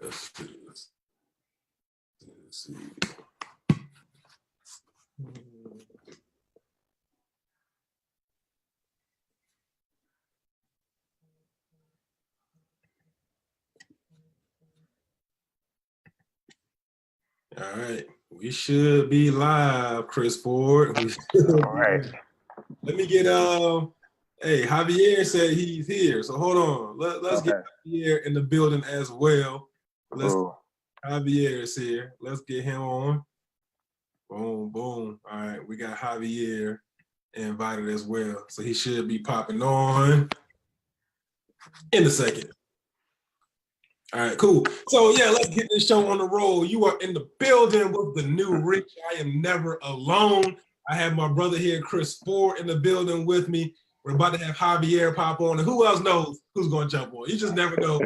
Let's see. All right, we should be live, Chris Ford. All right. Let me get hey, Javier said he's here, so hold on. Let's get Javier in the building as well. Javier is here. Let's get him on. Boom, boom. All right, we got Javier invited as well, so he should be popping on in a second. All right, cool. So yeah, let's get this show on the roll. You are in the building with the new Rich. I am never alone. I have my brother here, Chris Ford, in the building with me. We're about to have Javier pop on, and who else knows who's going to jump on? You just never know.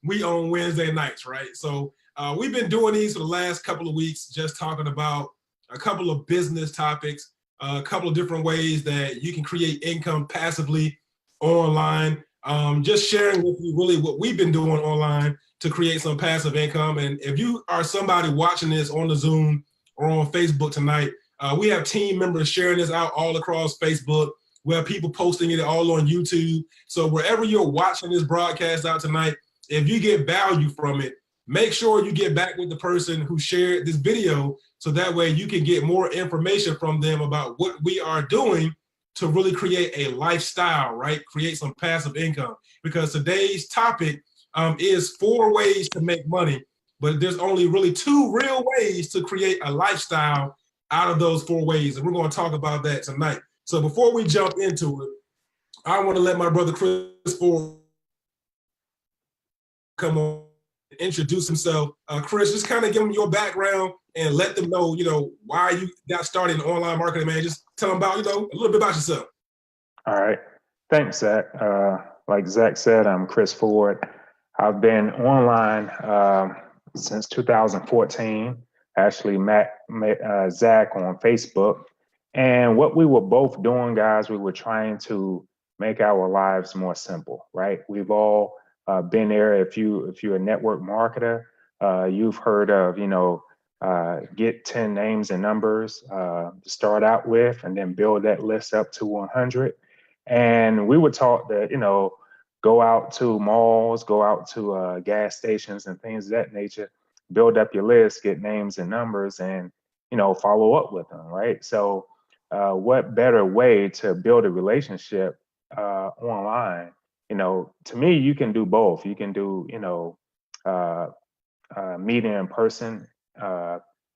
We on Wednesday nights, right? So we've been doing these for the last couple of weeks, just talking about a couple of business topics, a couple of different ways that you can create income passively online. Just sharing with you really what we've been doing online to create some passive income. And if you are somebody watching this on the Zoom or on Facebook tonight, we have team members sharing this out all across Facebook. We have people posting it all on YouTube. So wherever you're watching this broadcast out tonight, if you get value from it, make sure you get back with the person who shared this video so that way you can get more information from them about what we are doing to really create a lifestyle, right? Create some passive income. Because today's topic is 4 ways to make money, but there's only really 2 real ways to create a lifestyle out of those 4 ways. And we're going to talk about that tonight. So before we jump into it, I want to let my brother Chris Ford come on and introduce himself. Chris, just kind of give him your background and let them know, why you got started in online marketing, man. Just tell them about, a little bit about yourself. All right. Thanks, Zach. Like Zach said, I'm Chris Ford. I've been online since 2014. Actually met Zach on Facebook. And what we were both doing, guys, we were trying to make our lives more simple, right? We've all been there. If you're a network marketer, you've heard of, get 10 names and numbers to start out with, and then build that list up to 100. And we were taught that, go out to malls, go out to gas stations and things of that nature, build up your list, get names and numbers, and, follow up with them, right? So what better way to build a relationship online? To me, you can do both. You can do, meeting in person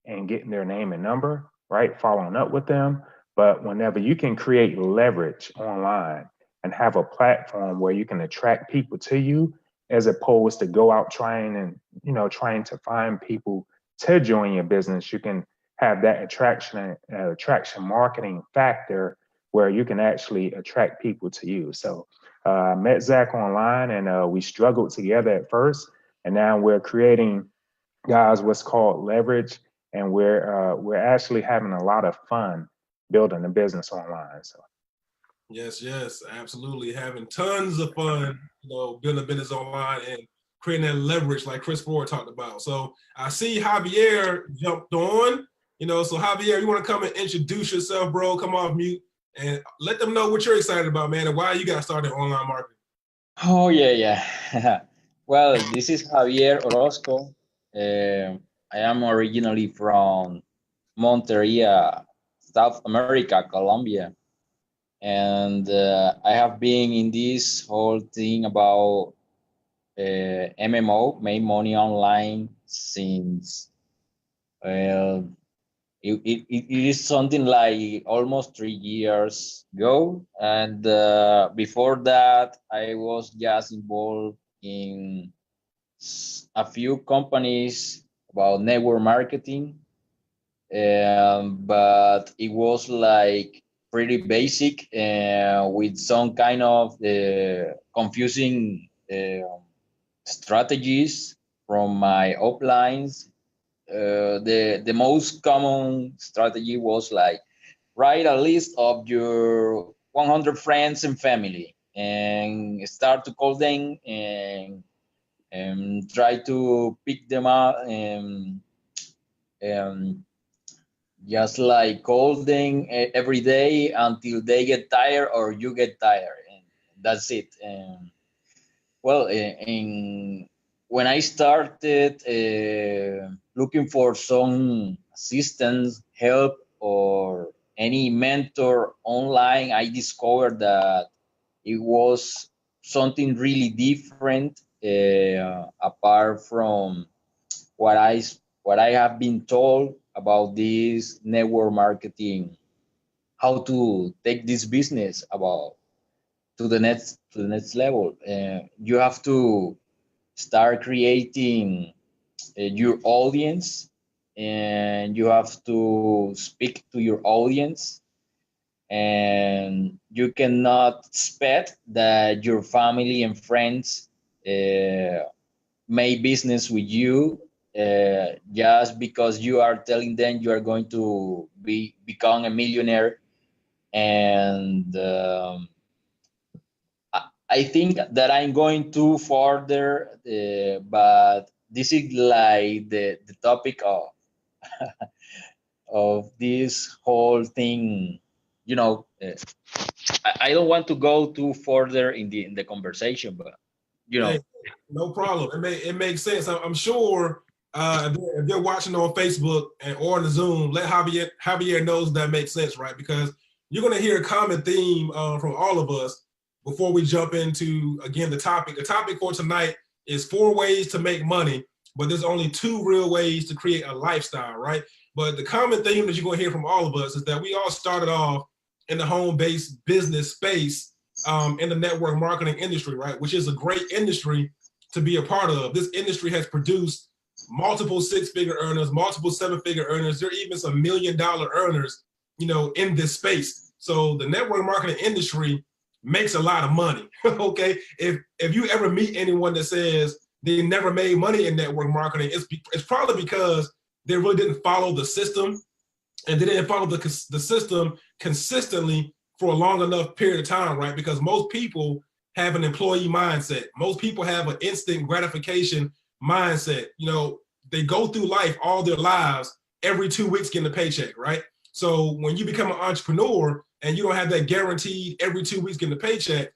and getting their name and number, right? Following up with them. But whenever you can create leverage online and have a platform where you can attract people to you, as opposed to go out trying to find people to join your business, you can have that attraction marketing factor where you can actually attract people to you. So I met Zach online, and we struggled together at first, and now we're creating, guys, what's called leverage, and we're actually having a lot of fun building a business online. So yes, absolutely, having tons of fun, building a business online and creating that leverage like Chris Ford talked about. So I see Javier jumped on, so Javier, you want to come and introduce yourself, bro? Come off mute and let them know what you're excited about, man, and why you got started online marketing. Oh, yeah. Well, this is Javier Orozco. I am originally from Monteria, South America, Colombia. And I have been in this whole thing about MMO, make money online, since, well, it is something like almost 3 years ago. And before that, I was just involved in a few companies about network marketing. But it was like pretty basic with some kind of confusing strategies from my uplines. The most common strategy was like, write a list of your 100 friends and family and start to call them and try to pick them up, just like call them every day until they get tired or you get tired, and that's it. Well, when I started looking for some assistance, help, or any mentor online, I discovered that it was something really different, apart from what I have been told about this network marketing, how to take this business about to the next level. You have to start creating your audience, and you have to speak to your audience, and you cannot expect that your family and friends make business with you just because you are telling them you are going to become a millionaire. And I think that I'm going too further, but this is like the topic of this whole thing. You know, I don't want to go too further in the conversation, but you know. Hey, no problem. It makes sense. I'm sure if they're watching on Facebook or on the Zoom, let Javier knows that makes sense, right? Because you're going to hear a common theme from all of us before we jump into, again, the topic. The topic for tonight is 4 ways to make money, but there's only 2 real ways to create a lifestyle, right? But the common theme that you're going to hear from all of us is that we all started off in the home-based business space, in the network marketing industry, right? Which is a great industry to be a part of. This industry has produced multiple 6-figure earners, multiple 7-figure earners. There are even some $1 million earners, in this space. So the network marketing industry makes a lot of money. Okay, if you ever meet anyone that says they never made money in network marketing, it's probably because they really didn't follow the system, and they didn't follow the system consistently for a long enough period of time, right? Because most people have an employee mindset. Most people have an instant gratification mindset. They go through life all their lives, every 2 weeks getting a paycheck, right? So when you become an entrepreneur and you don't have that guaranteed every 2 weeks getting a paycheck,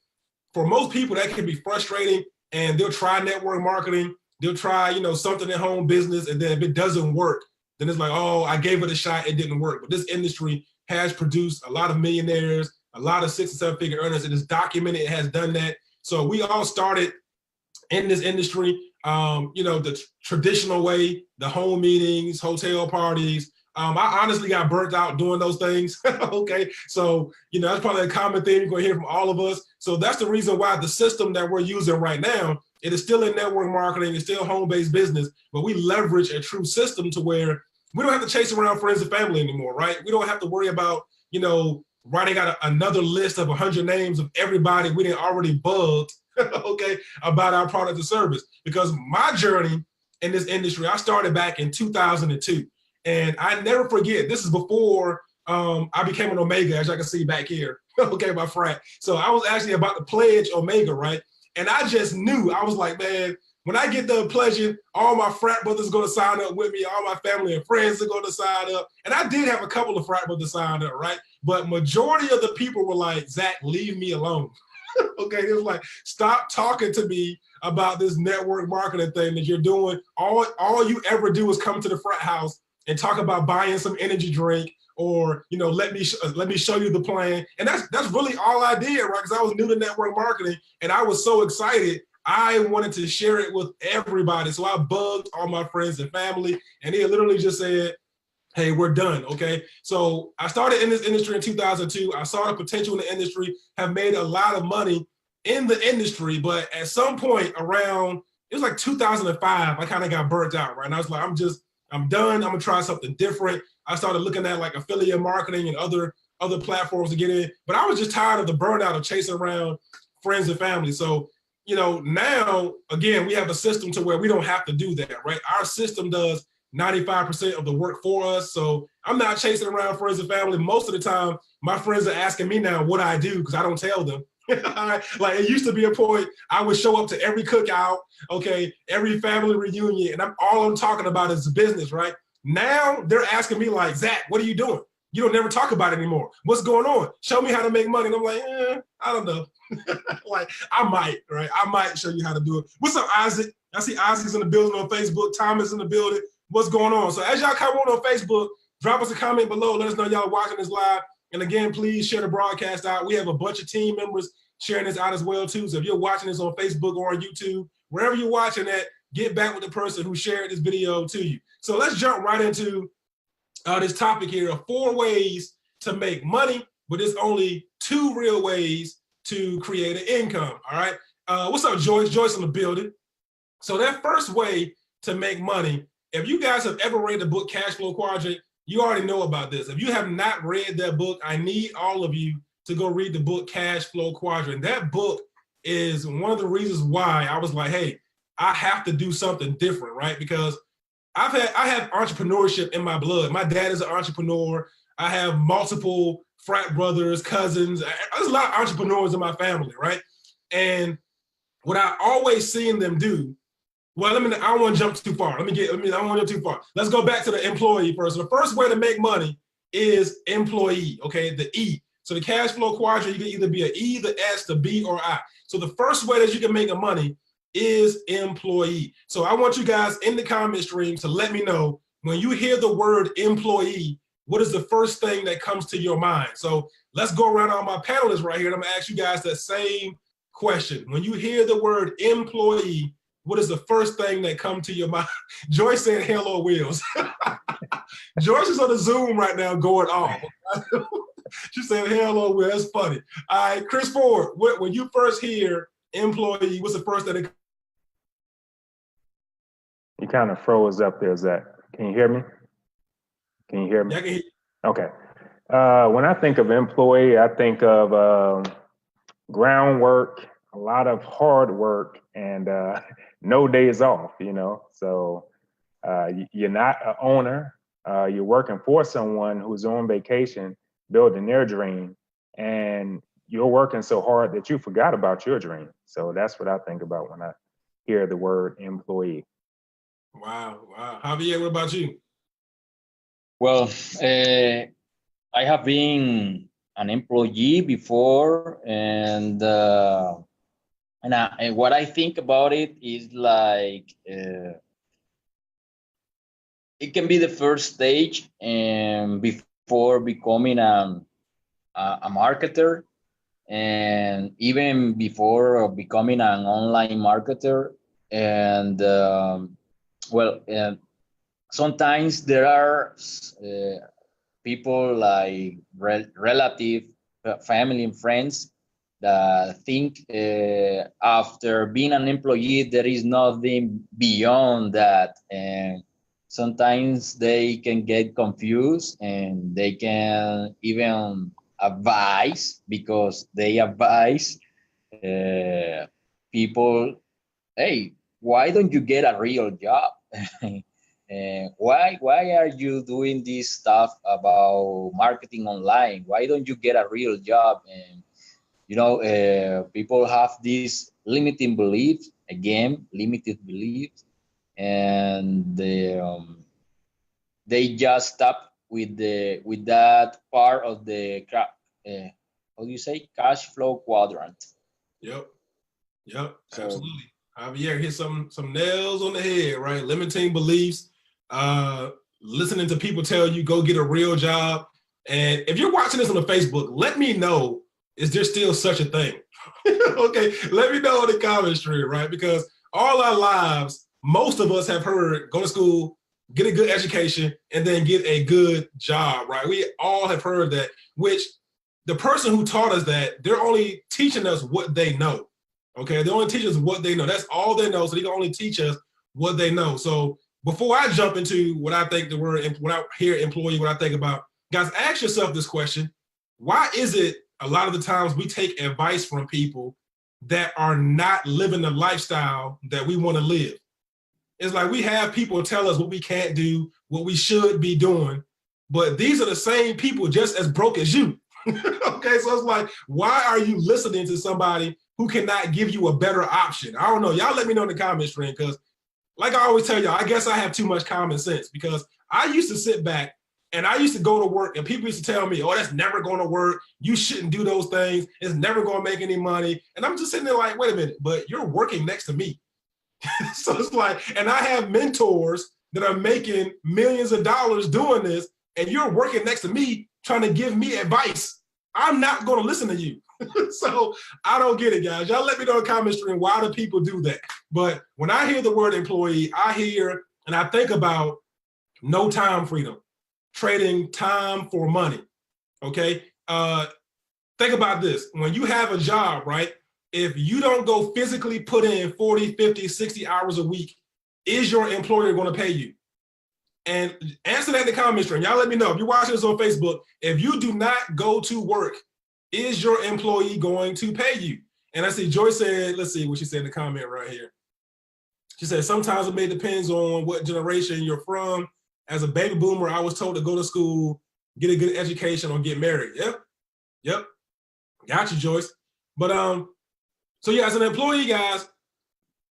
for most people that can be frustrating, and they'll try network marketing, they'll try, something in home business, and then if it doesn't work, then it's like, oh, I gave it a shot, it didn't work. But this industry has produced a lot of millionaires, a lot of 6 and 7-figure earners. It is documented, it has done that. So we all started in this industry, the traditional way, the home meetings, hotel parties. I honestly got burnt out doing those things. Okay, so that's probably a common thing you're going to hear from all of us. So that's the reason why the system that we're using right now, it is still in network marketing, it's still home-based business, but we leverage a true system to where we don't have to chase around friends and family anymore, right? We don't have to worry about, writing out another list of 100 names of everybody we didn't already bugged, okay, about our product or service. Because my journey in this industry, I started back in 2002. And I never forget, this is before I became an Omega, as I can see back here, okay, my frat. So I was actually about to pledge Omega, right? And I just knew, I was like, man, when I get done pledging, all my frat brothers are going to sign up with me, all my family and friends are going to sign up. And I did have a couple of frat brothers sign up, right? But majority of the people were like, Zach, leave me alone. Okay, it was like, stop talking to me about this network marketing thing that you're doing. All you ever do is come to the frat house and talk about buying some energy drink, or let me show you the plan. And that's really all I did, right? Because I was new to network marketing, and I was so excited. I wanted to share it with everybody. So I bugged all my friends and family, and they literally just said, hey, we're done, okay? So I started in this industry in 2002. I saw the potential in the industry, have made a lot of money in the industry, but at some point around, it was like 2005, I kind of got burnt out, right? And I was like, I'm done. I'm gonna try something different. I started looking at like affiliate marketing and other platforms to get in, but I was just tired of the burnout of chasing around friends and family. So, now, again, we have a system to where we don't have to do that, right? Our system does 95% of the work for us. So I'm not chasing around friends and family. Most of the time, my friends are asking me now what I do, because I don't tell them. Like it used to be a point I would show up to every cookout, okay, every family reunion, and all I'm talking about is business, right? Now they're asking me like, Zach, what are you doing? You don't never talk about it anymore. What's going on? Show me how to make money. And I'm like, I don't know. Like I might, right? I might show you how to do it. What's up, Isaac? I see Isaac's in the building on Facebook. Thomas in the building. What's going on? So as y'all come on Facebook, drop us a comment below. Let us know y'all watching this live. And again, please share the broadcast out. We have a bunch of team members sharing this out as well too. So if you're watching this on Facebook or on YouTube, wherever you're watching at, get back with the person who shared this video to you. So let's jump right into this topic here of 4 ways to make money, but there's only 2 real ways to create an income. All right. What's up, Joyce? Joyce in the building. So that first way to make money, if you guys have ever read the book Cash Flow Quadrant, you already know about this. If you have not read that book, I need all of you to go read the book Cash Flow Quadrant. That book is one of the reasons why I was like, hey, I have to do something different, right? Because I have entrepreneurship in my blood. My dad is an entrepreneur. I have multiple frat brothers, cousins. There's a lot of entrepreneurs in my family, right? And what I always seen them do, well, I don't want to jump too far. I don't want to jump too far. Let's go back to the employee first. So the first way to make money is employee, okay, the E. So the cash flow quadrant, you can either be an E, the S, the B, or I. So the first way that you can make a money is employee. So I want you guys in the comment stream to let me know when you hear the word employee, what is the first thing that comes to your mind? So let's go around all my panelists right here, and I'm gonna ask you guys that same question. When you hear the word employee, what is the first thing that comes to your mind? Joyce said, hello, Wheels. Joyce is on the Zoom right now going off. She said, hello, Wheels. That's funny. All right, Chris Ford, when you first hear employee, what's the first thing that You kind of froze up there, Zach. Can you hear me? Can you hear me? Yeah, I can hear you. Okay. When I think of employee, I think of groundwork, a lot of hard work, and no days off, So you're not an owner. You're working for someone who's on vacation, building their dream, and you're working so hard that you forgot about your dream. So that's what I think about when I hear the word employee. Wow. Javier, what about you? Well, I have been an employee before, and what I think about it is like it can be the first stage before becoming a marketer, and even before becoming an online marketer. And sometimes there are people like relative, family and friends that think after being an employee, there is nothing beyond that. And sometimes they can get confused, and they can even advise, because they advise people, hey, why don't you get a real job? Why are you doing this stuff about marketing online? Why don't you get a real job? And people have these limited beliefs, and they just stop with that part of the how do you say, cash flow quadrant. Yep, absolutely. Javier hit some nails on the head, right? Limiting beliefs, listening to people tell you go get a real job. And if you're watching this on the Facebook, let me know, is there still such a thing? Okay, let me know in the comment stream, right? Because all our lives, most of us have heard go to school, get a good education, and then get a good job, right? We all have heard that, which the person who taught us that, they're only teaching us what they know. Okay, they only teach us what they know. That's all they know. So they can only teach us what they know. So before I jump into what I think the word, when I hear employee, what I think about, guys, ask yourself this question. Why is it a lot of the times we take advice from people that are not living the lifestyle that we want to live? It's like we have people tell us what we can't do, what we should be doing, but these are the same people just as broke as you. Okay, so it's like, why are you listening to somebody who cannot give you a better option? I don't know. Y'all let me know in the comment stream, because like I always tell y'all, I guess I have too much common sense, because I used to sit back and I used to go to work and people used to tell me, oh, that's never going to work. You shouldn't do those things. It's never going to make any money. And I'm just sitting there like, wait a minute, but you're working next to me. So it's like, and I have mentors that are making millions of dollars doing this, and you're working next to me trying to give me advice. I'm not going to listen to you. So I don't get it, guys. Y'all let me know in the comment stream, why do people do that? But when I hear the word employee, I hear and I think about no time freedom, trading time for money. Okay. Think about this. When you have a job, right? If you don't go physically put in 40, 50, 60 hours a week, is your employer going to pay you? And answer that in the comment stream. Y'all let me know. If you're watching this on Facebook, if you do not go to work, is your employee going to pay you? And I see Joyce said, let's see what she said in the comment right here. She said, sometimes it may depends on what generation you're from. As a baby boomer, I was told to go to school, get a good education, or get married. Yep. Got you, Joyce. But so yeah, as an employee, guys,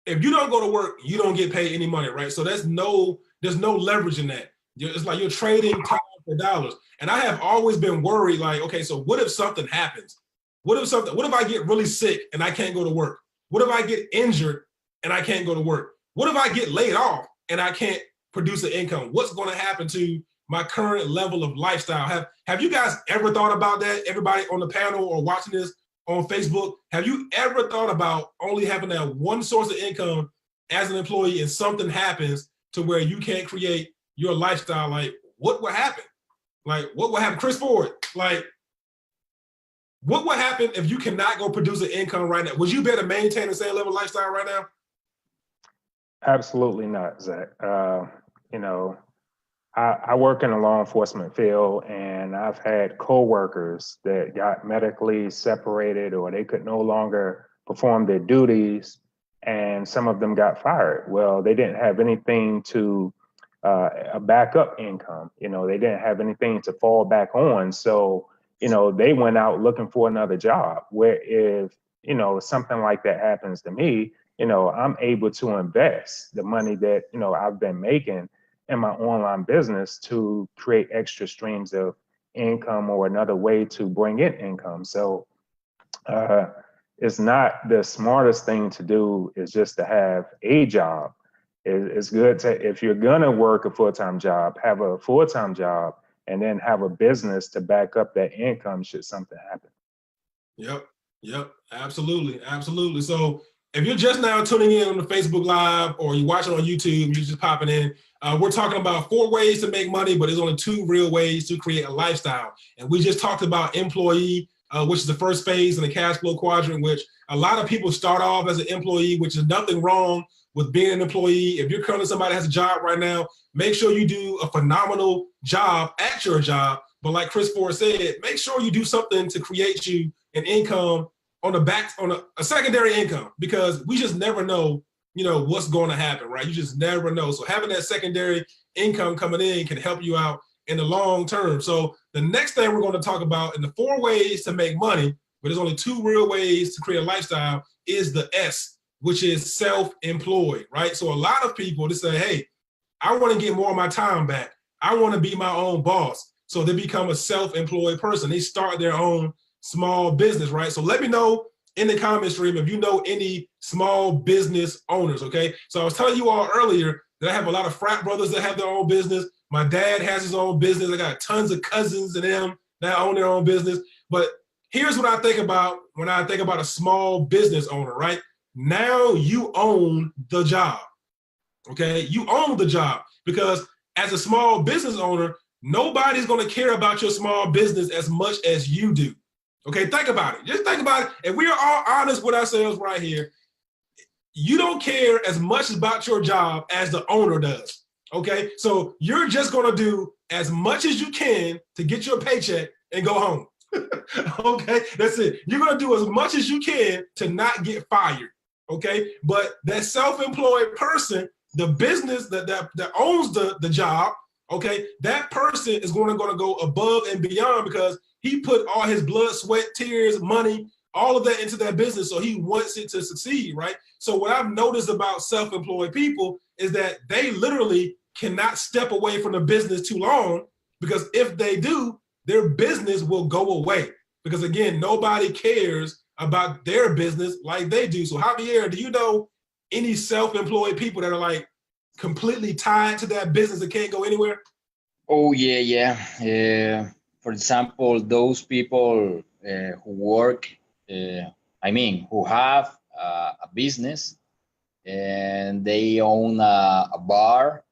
if you don't go to work, you don't get paid any money, right? So there's no leverage in that. It's like you're trading time for dollars. And I have always been worried, like, okay, so what if something happens? What if I get really sick and I can't go to work? What if I get injured and I can't go to work? What if I get laid off and I can't produce an income? What's going to happen to my current level of lifestyle? Have you guys ever thought about that? Everybody on the panel or watching this on Facebook, have you ever thought about only having that one source of income as an employee, and something happens to where you can't create your lifestyle? Like, what would happen? Like, what would happen? Chris Ford, like, what would happen if you cannot go produce an income right now? Would you be able to maintain the same level of lifestyle right now? Absolutely not, Zach. You know, I work in the law enforcement field, and I've had coworkers that got medically separated, or they could no longer perform their duties, and some of them got fired. Well, they didn't have anything to a backup income. You know, they didn't have anything to fall back on. So, you know, they went out looking for another job. Where if, you know, something like that happens to me, you know, I'm able to invest the money that, you know, I've been making in my online business to create extra streams of income, or another way to bring in income. So it's not the smartest thing to do is just to have a job. It's good to, if you're gonna work a full-time job, have a full-time job, and then have a business to back up that income should something happen. Yep, absolutely. So if you're just now tuning in on the Facebook Live, or you're watching on YouTube, you're just popping in, we're talking about 4 ways to make money, but there's only 2 real ways to create a lifestyle. And we just talked about employee, which is the first phase in the cash flow quadrant, which a lot of people start off as an employee, which is nothing wrong with being an employee. If you're currently somebody that has a job right now, make sure you do a phenomenal job at your job. But like Chris Ford said, make sure you do something to create you an income on the back, on a secondary income, because we just never know, you know, what's going to happen, right? You just never know. So having that secondary income coming in can help you out in the long term. So the next thing we're going to talk about in the 4 ways to make money, but there's only 2 real ways to create a lifestyle, is the S, which is self-employed, right? So a lot of people, they say, hey, I want to get more of my time back. I want to be my own boss. So they become a self-employed person. They start their own small business, right? So let me know in the comment stream if you know any small business owners, okay? So I was telling you all earlier that I have a lot of frat brothers that have their own business. My dad has his own business. I got tons of cousins and them that own their own business. But here's what I think about when I think about a small business owner, right? Now you own the job, okay? You own the job, because as a small business owner, nobody's gonna care about your small business as much as you do. Okay, think about it. Just think about it. If we are all honest with ourselves right here, you don't care as much about your job as the owner does. Okay, so you're just gonna do as much as you can to get your paycheck and go home. Okay, that's it. You're gonna do as much as you can to not get fired. Okay, but that self-employed person, the business that owns the job, okay, that person is going to go above and beyond, because He put all his blood, sweat, tears, money, all of that into that business. So he wants it to succeed, right? So what I've noticed about self-employed people is that they literally cannot step away from the business too long, because if they do, their business will go away. Because again, nobody cares about their business like they do. So Javier, do you know any self-employed people that are like completely tied to that business and can't go anywhere? Oh yeah. For example, those people who work, who have a business and they own a bar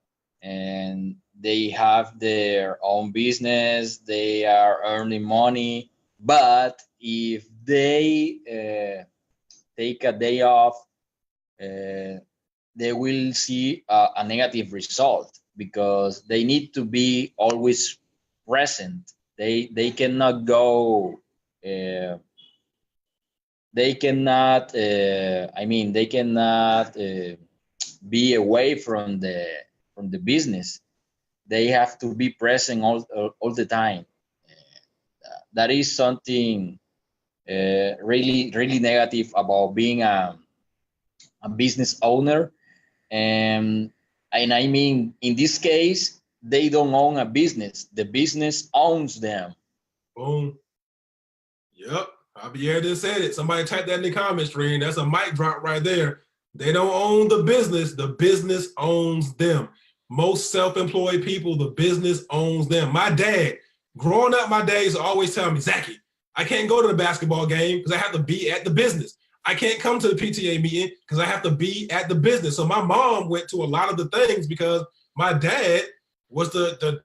and they have their own business, they are earning money, but if they take a day off, they will see a negative result because they need to be always present. They cannot go. They cannot. They cannot be away from the business. They have to be present all the time. That is something really negative about being a business owner. And I mean, in this case, they don't own a business. The business owns them. Boom. Yep. Javier just said it. Somebody type that in the comment stream. That's a mic drop right there. They don't own the business owns them. Most self-employed people, the business owns them. My dad, growing up, my dad used to always tell me, Zachy, I can't go to the basketball game because I have to be at the business. I can't come to the PTA meeting because I have to be at the business. So my mom went to a lot of the things because my dad was the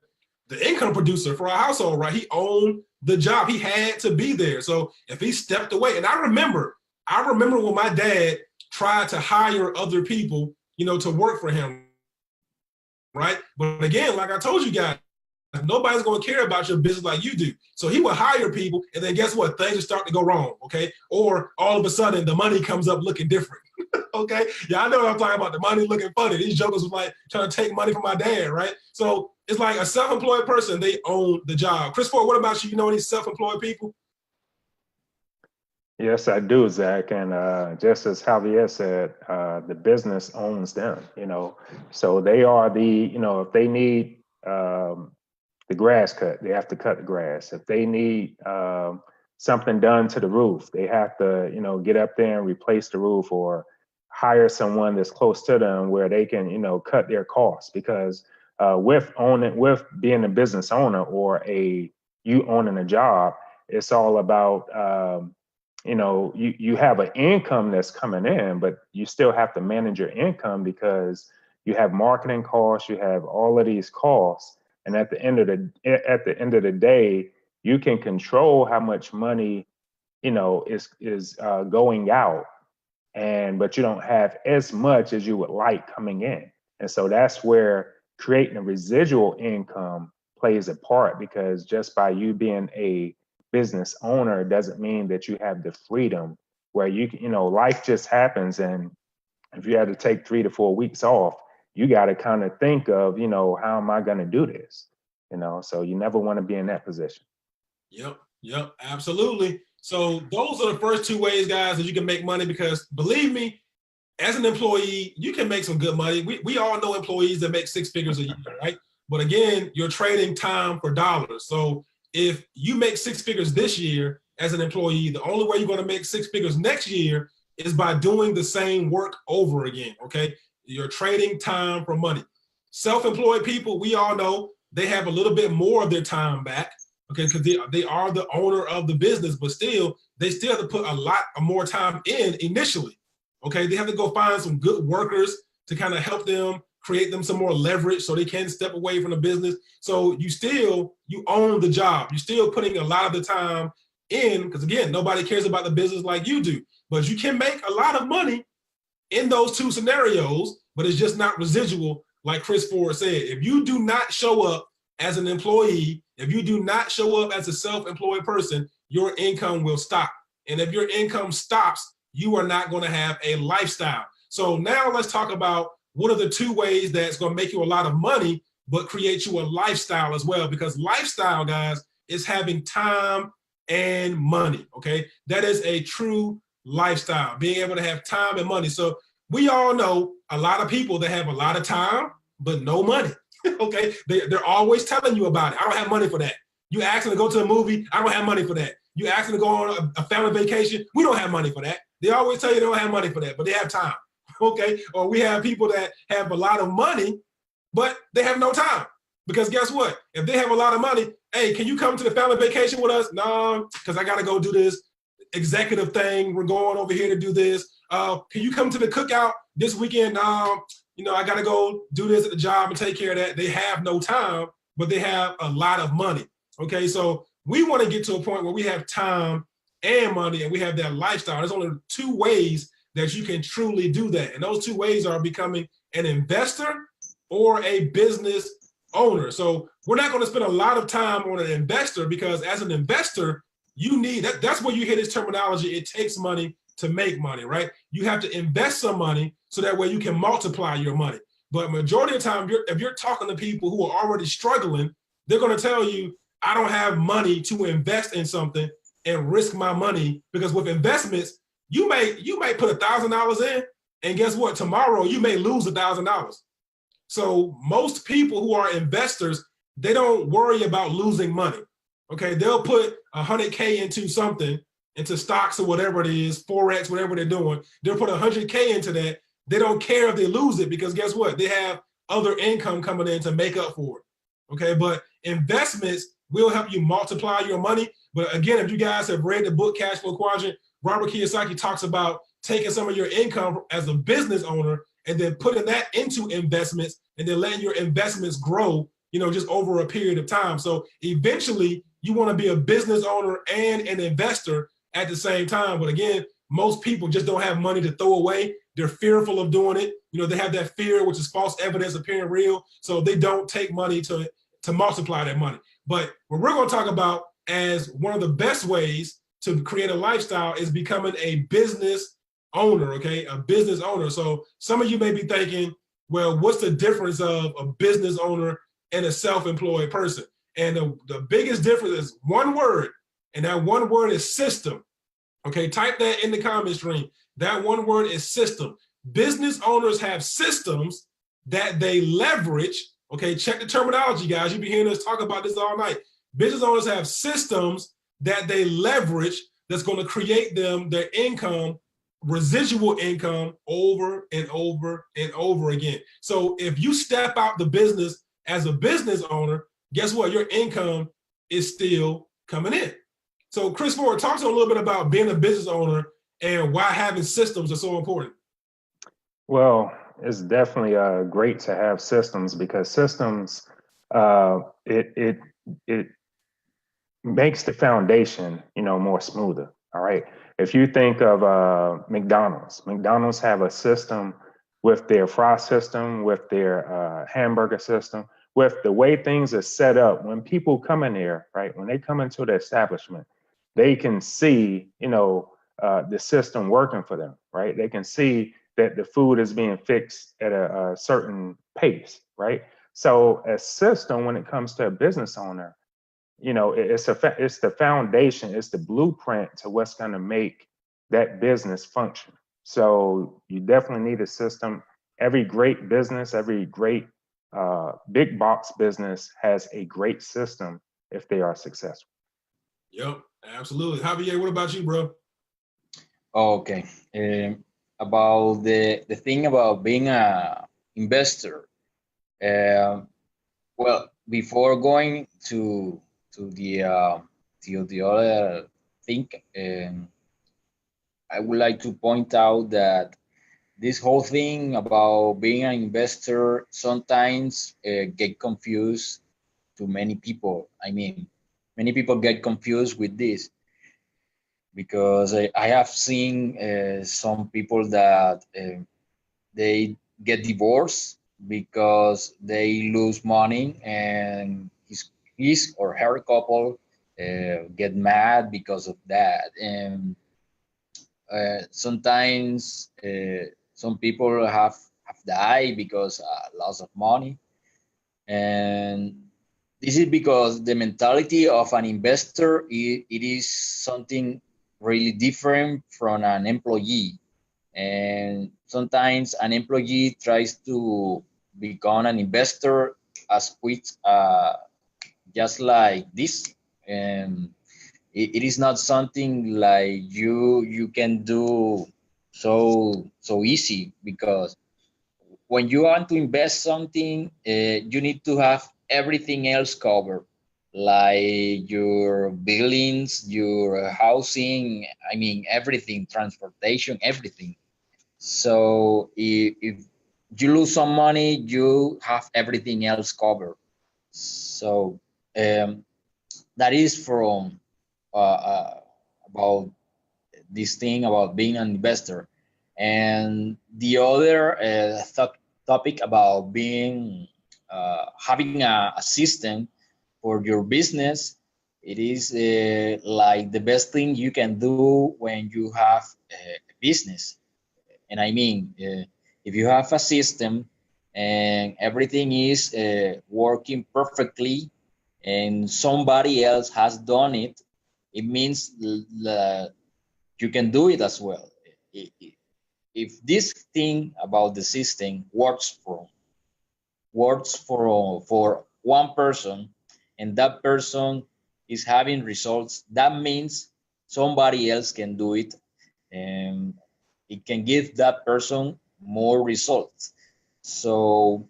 income producer for our household, right? He owned the job. He had to be there. So if he stepped away, and I remember when my dad tried to hire other people, to work for him, right? But again, like I told you guys, nobody's going to care about your business like you do. So he would hire people, and then guess what? Things start to go wrong, okay? Or all of a sudden, the money comes up looking different, okay? Yeah, I know what I'm talking about, the money looking funny. These jokers was like trying to take money from my dad, right? So it's like a self-employed person, they own the job. Chris Ford, what about you? You know any self-employed people? Yes, I do, Zach. And just as Javier said, the business owns them, So they are if they need the grass cut, they have to cut the grass. If they need something done to the roof, they have to, get up there and replace the roof or hire someone that's close to them where they can, cut their costs. Because with being a business owner or you owning a job, it's all about, you have an income that's coming in, but you still have to manage your income because you have marketing costs, you have all of these costs. And at the end of the day, you can control how much money, is going out, but you don't have as much as you would like coming in. And so that's where creating a residual income plays a part, because just by you being a business owner doesn't mean that you have the freedom where you can, life just happens. And if you had to take 3 to 4 weeks off, you got to kind of think of, how am I going to do this? So you never want to be in that position. Yep, absolutely. So those are the first two ways, guys, that you can make money, because believe me, as an employee, you can make some good money. We all know employees that make 6 figures a year, right? But again, you're trading time for dollars. So if you make 6 figures this year as an employee, the only way you're going to make 6 figures next year is by doing the same work over again, okay? You're trading time for money. Self-employed people, we all know they have a little bit more of their time back, okay, because they are the owner of the business, but still, they still have to put a lot more time in initially, okay? They have to go find some good workers to kind of help them, create them some more leverage so they can step away from the business. So you own the job. You're still putting a lot of the time in, because again, nobody cares about the business like you do, but you can make a lot of money in those two scenarios, but it's just not residual, like Chris Ford said. If you do not show up as an employee, if you do not show up as a self-employed person, your income will stop. And if your income stops, you are not going to have a lifestyle. So now let's talk about what are the 2 ways that's going to make you a lot of money, but create you a lifestyle as well. Because lifestyle, guys, is having time and money, okay? That is a true lifestyle, being able to have time and money. So we all know a lot of people that have a lot of time, but no money, okay? They're always telling you about it. I don't have money for that. You ask them to go to a movie, I don't have money for that. You ask them to go on a family vacation, we don't have money for that. They always tell you they don't have money for that, but they have time, okay? Or we have people that have a lot of money, but they have no time. Because guess what? If they have a lot of money, hey, can you come to the family vacation with us? No, because I got to go do this executive thing. We're going over here to do this. Can you come to the cookout this weekend? No, I got to go do this at the job and take care of that. They have no time, but they have a lot of money. Okay, so we want to get to a point where we have time and money and we have that lifestyle. There's only two ways that you can truly do that. And those two ways are becoming an investor or a business owner. So we're not going to spend a lot of time on an investor, because as an investor, you need that's where you hear this terminology. It takes money to make money, right? You have to invest some money so that way you can multiply your money. But majority of the time, if you're talking to people who are already struggling, they're going to tell you, I don't have money to invest in something and risk my money, because with investments, you may put $1,000 in, and guess what? Tomorrow you may lose $1,000. So most people who are investors, they don't worry about losing money. Okay, they'll put 100K into something, into stocks or whatever it is, Forex, whatever they're doing. They'll put 100K into that. They don't care if they lose it, because guess what? They have other income coming in to make up for it. Okay, but investments will help you multiply your money. But again, if you guys have read the book Cash Flow Quadrant, Robert Kiyosaki talks about taking some of your income as a business owner and then putting that into investments and then letting your investments grow, just over a period of time. So eventually you want to be a business owner and an investor at the same time. But again, most people just don't have money to throw away. They're fearful of doing it. They have that fear, which is false evidence appearing real. So they don't take money to multiply that money. But what we're going to talk about as one of the best ways to create a lifestyle is becoming a business owner, okay? A business owner. So some of you may be thinking, well, what's the difference of a business owner and a self-employed person? And the biggest difference is one word, and that one word is system. Okay, type that in the comment stream. That one word is system. Business owners have systems that they leverage. Okay, check the terminology, guys. You'll be hearing us talk about this all night. Business owners have systems that they leverage that's going to create them their income, residual income, over and over and over again. So if you step out the business as a business owner, guess what? Your income is still coming in. So Chris Ford, talk to us a little bit about being a business owner and why having systems are so important. Well, it's definitely great to have systems, because systems, it makes the foundation, more smoother. All right. If you think of McDonald's have a system with their fry system, with their hamburger system, with the way things are set up. When people come in there, right, when they come into the establishment, they can see, the system working for them, right? They can see that the food is being fixed at a certain pace, right? So a system, when it comes to a business owner, it's the foundation, it's the blueprint to what's going to make that business function. So you definitely need a system. Every great business, every great big box business has a great system if they are successful. Yep, absolutely. Javier, what about you, bro? Okay. About the thing about being a investor. Well, before going to the other thing, I would like to point out that this whole thing about being an investor sometimes get confused to many people. I mean, many people get confused with this, because I have seen some people that they get divorced because they lose money, and his or her couple get mad because of that. And sometimes some people have died because loss of money. And This is because the mentality of an investor, it is something really different from an employee. And sometimes an employee tries to become an investor as quick, just like this. And it is not something like you can do so easy, because when you want to invest something, you need to have everything else covered, like your billings, your housing, I mean, everything, transportation, everything. So if you lose some money, you have everything else covered. So that is from about this thing about being an investor. And the other topic about being having a system for your business, it is like the best thing you can do when you have a business. And I mean, if you have a system and everything is working perfectly and somebody else has done it, it means you can do it as well. If this thing about the system works for one person, and that person is having results, that means somebody else can do it, and it can give that person more results. So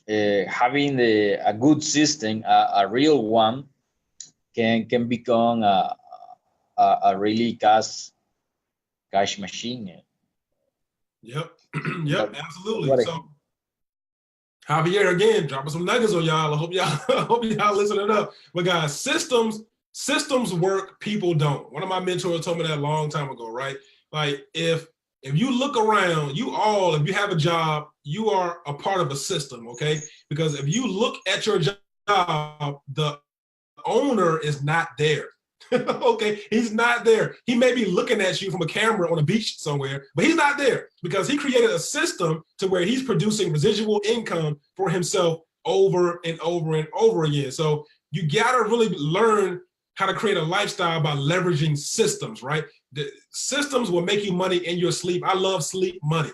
having a good system, a real one, can become a really cash machine. Yep. Yep, absolutely. So Javier, again, dropping some nuggets on y'all. I hope y'all listening up. But guys, systems work, people don't. One of my mentors told me that a long time ago, right? Like if you look around, if you have a job, you are a part of a system, okay? Because if you look at your job, the owner is not there. Okay, he's not there. He may be looking at you from a camera on a beach somewhere, but he's not there because he created a system to where he's producing residual income for himself over and over and over again. So you gotta really learn how to create a lifestyle by leveraging systems, right? The systems will make you money in your sleep. I love sleep money.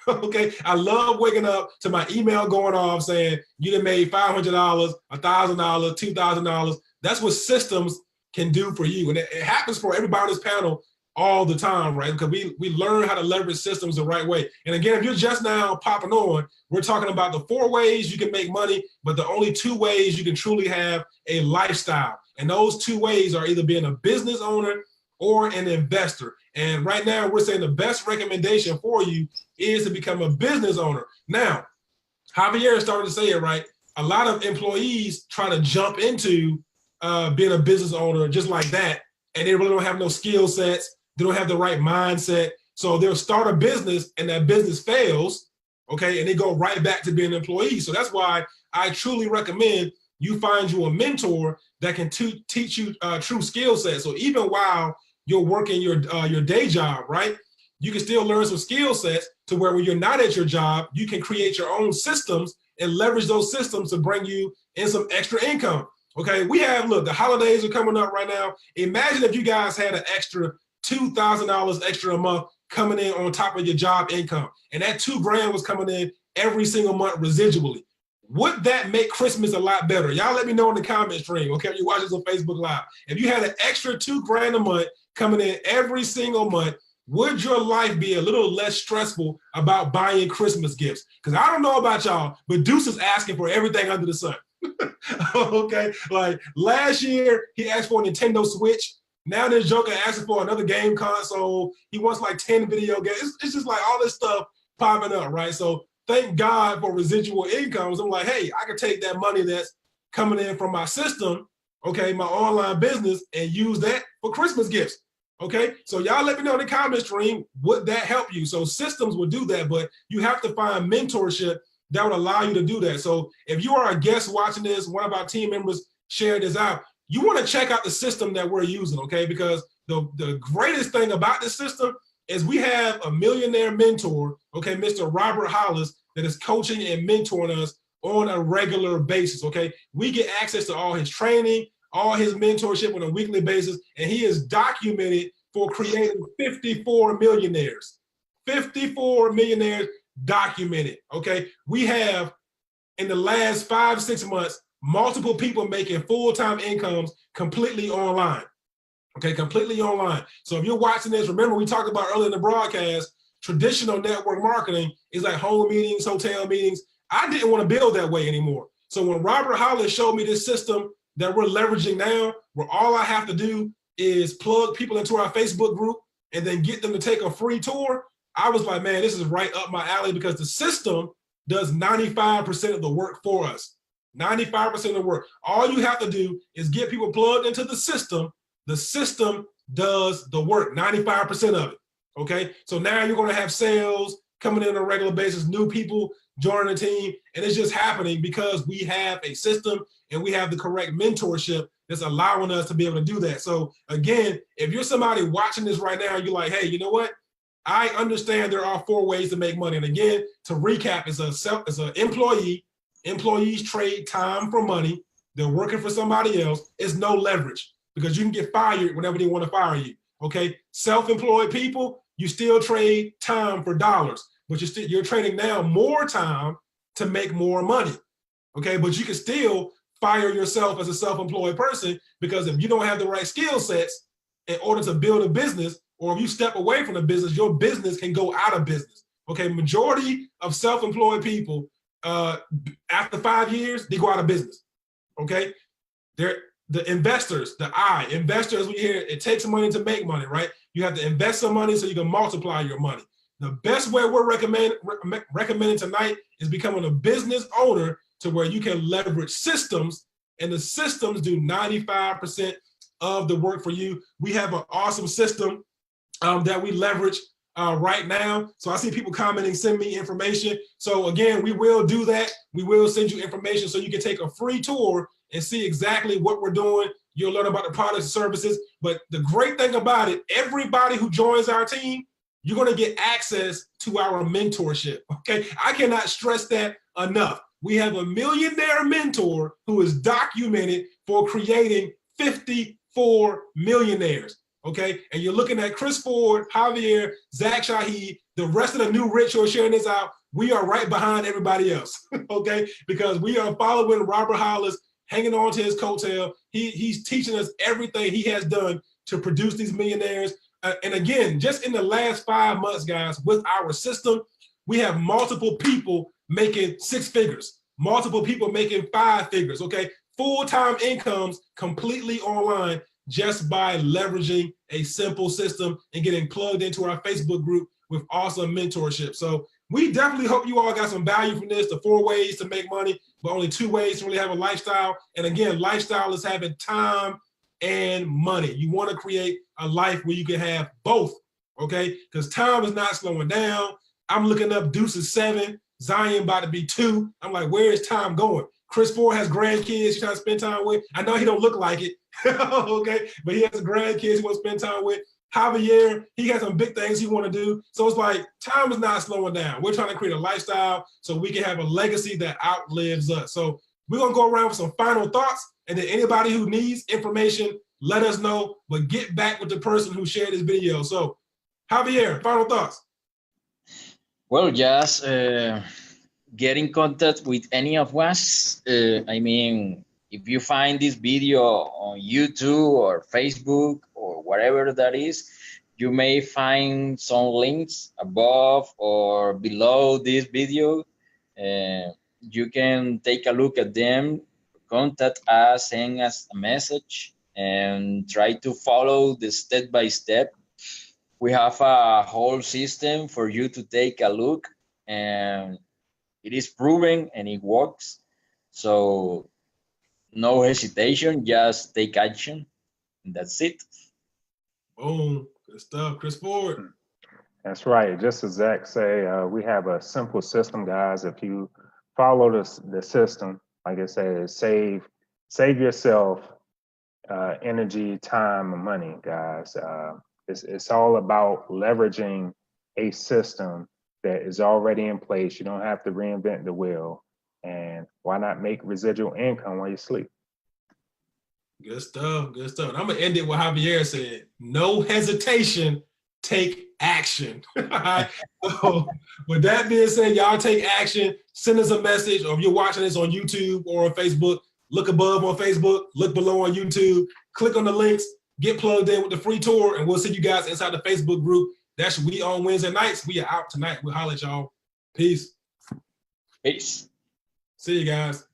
Okay, I love waking up to my email going off saying you done made $500, $1,000, $2,000. That's what systems can do for you. And it happens for everybody on this panel all the time, right? Because we learn how to leverage systems the right way. And again, if you're just now popping on, we're talking about the 4 ways you can make money, but the only 2 ways you can truly have a lifestyle. And those 2 ways are either being a business owner or an investor. And right now we're saying the best recommendation for you is to become a business owner. Now, Javier started to say it right. A lot of employees try to jump into being a business owner just like that, and they really don't have no skill sets. They don't have the right mindset. So they'll start a business and that business fails, okay, and they go right back to being an employee. So that's why I truly recommend you find you a mentor that can teach you true skill sets. So even while you're working your day job, right, you can still learn some skill sets to where when you're not at your job, you can create your own systems and leverage those systems to bring you in some extra income. Okay, look, the holidays are coming up right now. Imagine if you guys had an extra $2,000 extra a month coming in on top of your job income, and that $2,000 was coming in every single month residually. Would that make Christmas a lot better? Y'all let me know in the comment stream, okay, if you're watching this on Facebook Live. If you had an extra $2,000 a month coming in every single month, would your life be a little less stressful about buying Christmas gifts? Because I don't know about y'all, but Deuce is asking for everything under the sun. Okay, like last year he asked for a Nintendo Switch. Now this Joker asking for another game console. He wants like 10 video games. It's just like all this stuff popping up, right? So thank God for residual incomes. I'm like, hey, I can take that money that's coming in from my system, okay, my online business, and use that for Christmas gifts. Okay, so y'all let me know in the comment stream, would that help you? So systems will do that, but you have to find mentorship that would allow you to do that. So if you are a guest watching this, one of our team members shared this out, you want to check out the system that we're using, okay? Because the greatest thing about this system is we have a millionaire mentor, okay, Mr. Robert Hollis, that is coaching and mentoring us on a regular basis, okay? We get access to all his training, all his mentorship on a weekly basis, and he is documented for creating 54 millionaires. 54 millionaires documented, okay? We have, in the last 5-6 months, multiple people making full-time incomes completely online, okay? Completely online. So if you're watching this, remember we talked about earlier in the broadcast, traditional network marketing is like home meetings, hotel meetings. I didn't want to build that way anymore. So when Robert Hollis showed me this system that we're leveraging now, where all I have to do is plug people into our Facebook group and then get them to take a free tour, I was like, man, this is right up my alley, because the system does 95% of the work for us. 95% of the work. All you have to do is get people plugged into the system. The system does the work, 95% of it, okay? So now you're gonna have sales coming in on a regular basis, new people joining the team, and it's just happening because we have a system and we have the correct mentorship that's allowing us to be able to do that. So again, if you're somebody watching this right now, you're like, hey, you know what? I understand there are 4 ways to make money. And again, to recap, it's an employee. Employees trade time for money. They're working for somebody else. It's no leverage, because you can get fired whenever they want to fire you. Okay, self-employed people, you still trade time for dollars, but you're trading now more time to make more money. Okay, but you can still fire yourself as a self-employed person, because if you don't have the right skill sets in order to build a business, or if you step away from the business, your business can go out of business. Okay, majority of self-employed people, after 5 years, they go out of business. Okay, they're the investors, investors, we hear it takes money to make money, right? You have to invest some money so you can multiply your money. The best way we're recommending tonight is becoming a business owner, to where you can leverage systems, and the systems do 95% of the work for you. We have an awesome system that we leverage right now. So I see people commenting, send me information. So again, we will do that. We will send you information so you can take a free tour and see exactly what we're doing. You'll learn about the products and services. But the great thing about it, everybody who joins our team, you're going to get access to our mentorship. Okay, I cannot stress that enough. We have a millionaire mentor who is documented for creating 54 millionaires. Okay, and you're looking at Chris Ford, Javier, Zach Shaheed, the rest of the new rich who are sharing this out. We are right behind everybody else, okay? Because we are following Robert Hollis, hanging on to his coattail. He's teaching us everything he has done to produce these millionaires. And again, just in the last 5 months, guys, with our system, we have multiple people making 6 figures, multiple people making 5 figures, okay? Full-time incomes completely online, just by leveraging a simple system and getting plugged into our Facebook group with awesome mentorship. So we definitely hope you all got some value from this. The 4 ways to make money, but only 2 ways to really have a lifestyle. And again, lifestyle is having time and money. You want to create a life where you can have both, okay? Because time is not slowing down. I'm looking up Deuce is 7, Zion about to be 2. I'm like, where is time going? Chris Ford has grandkids he's trying to spend time with. I know he don't look like it, okay? But he has grandkids he wants to spend time with. Javier, he has some big things he want to do. So it's like, time is not slowing down. We're trying to create a lifestyle so we can have a legacy that outlives us. So we're going to go around with some final thoughts, and then anybody who needs information, let us know, but get back with the person who shared this video. So Javier, final thoughts. Well, just get in contact with any of us. I mean, if you find this video on YouTube or Facebook or whatever that is, you may find some links above or below this video. You can take a look at them, contact us, send us a message, and try to follow the step-by-step. We have a whole system for you to take a look, and it is proven and it works. So no hesitation, just take action. And that's it. Boom, good stuff. Chris Ford. That's right. Just as Zach say, we have a simple system, guys. If you follow the system, like I said, save yourself energy, time, and money, guys. It's all about leveraging a system that is already in place. You don't have to reinvent the wheel. And why not make residual income while you sleep? Good stuff. Good stuff. And I'm gonna end it with Javier said: no hesitation, take action. All right. So with that being said, y'all take action. Send us a message, or if you're watching this on YouTube or on Facebook, look above on Facebook, look below on YouTube, click on the links, get plugged in with the free tour, and we'll see you guys inside the Facebook group. That's We on Wednesday nights. We are out tonight. We'll holler at y'all. Peace. Peace. See you guys.